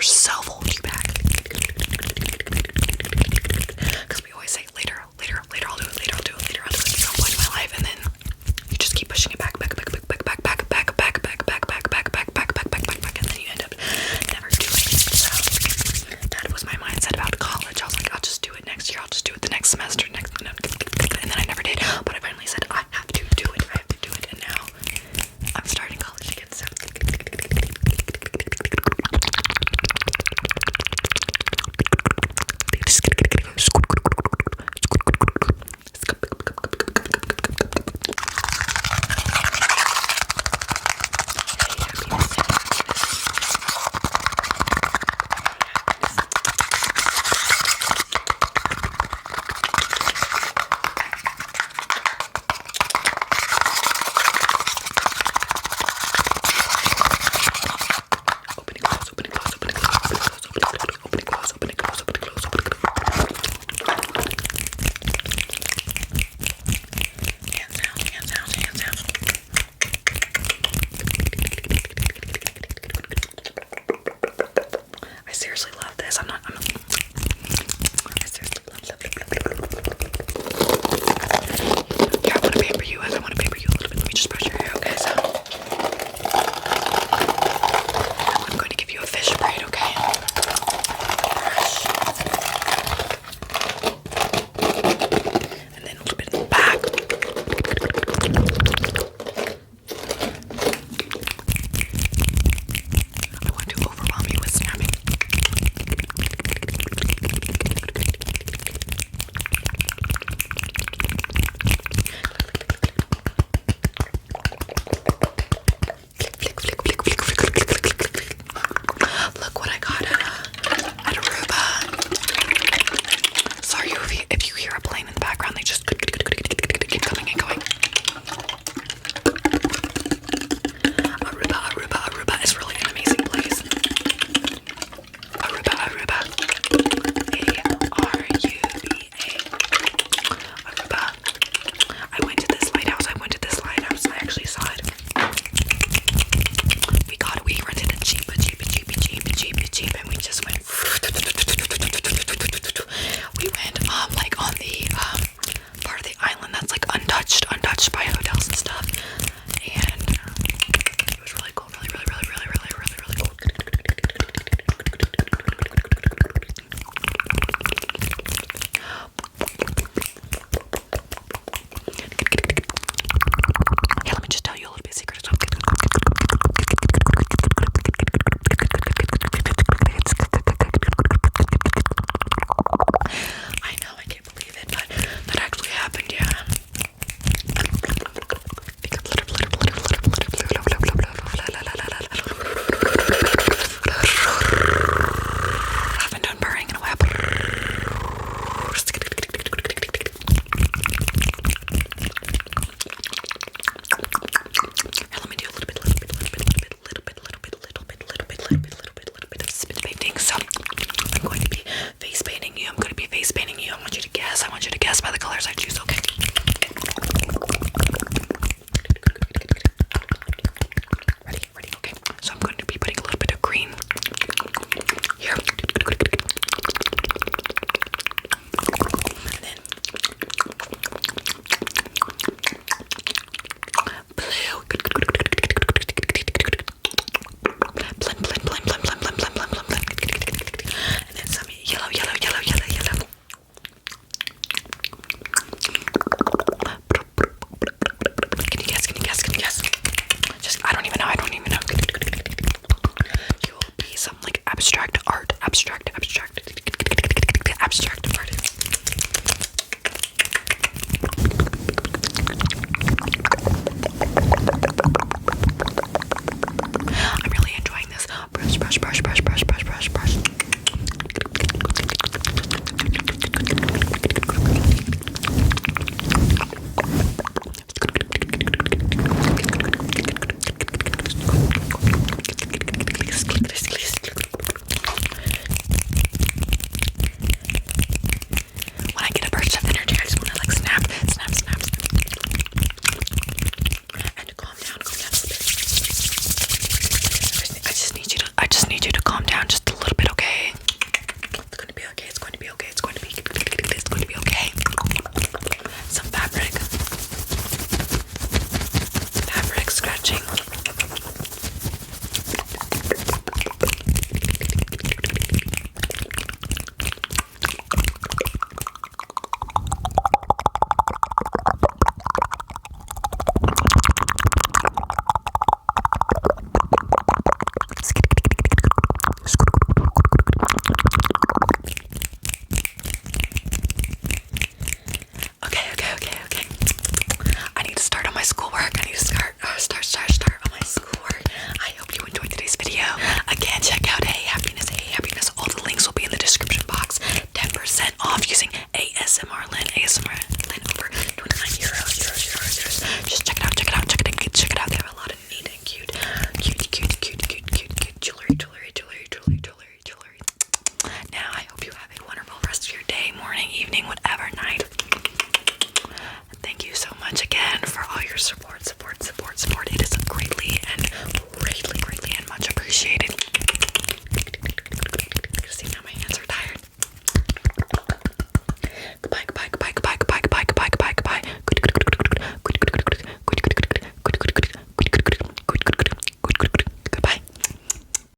yourself hold you back. Because we always say later, I'll do it, later, I'll do it at some point in my life, and then you just keep pushing it back, and then you end up never doing it. So that was my mindset about college. I was like, I'll just do it next year, I'll just do it the next semester, and then I never did. But I finally said, I have to do it, and now I'm starting college again, so I seriously love this. I seriously love yeah, I want to pamper you. I want to pamper you a little bit. Let me just brush your hair, okay? So I'm going to give you a fish braid, okay? And then a little bit in the back. I want to overwhelm you with snapping. Look what I got at Aruba. Sorry if you hear a plane in the background, they just keep coming and going. Aruba is really an amazing place. Aruba. A-R-U-B-A. Aruba. I went to this lighthouse. I actually saw it. We rented a jeep, and we just went. We went like on the part of the island that's like untouched by hotels and stuff, and it was really cool, really cool. Yeah, let me just tell you a little bit of secret. I know, I can't believe it, but that actually happened, yeah. I haven't done purring in a while. Here, let me do a little bit of spit painting. So I'm going to be face painting you. I want you to guess by the colors I choose, okay? Ready, okay. So I'm going to be putting a little bit of green here. And then blue. Blend. And then some yellow. Can you guess? Just, I don't even know. You will be some like abstract art. Abstract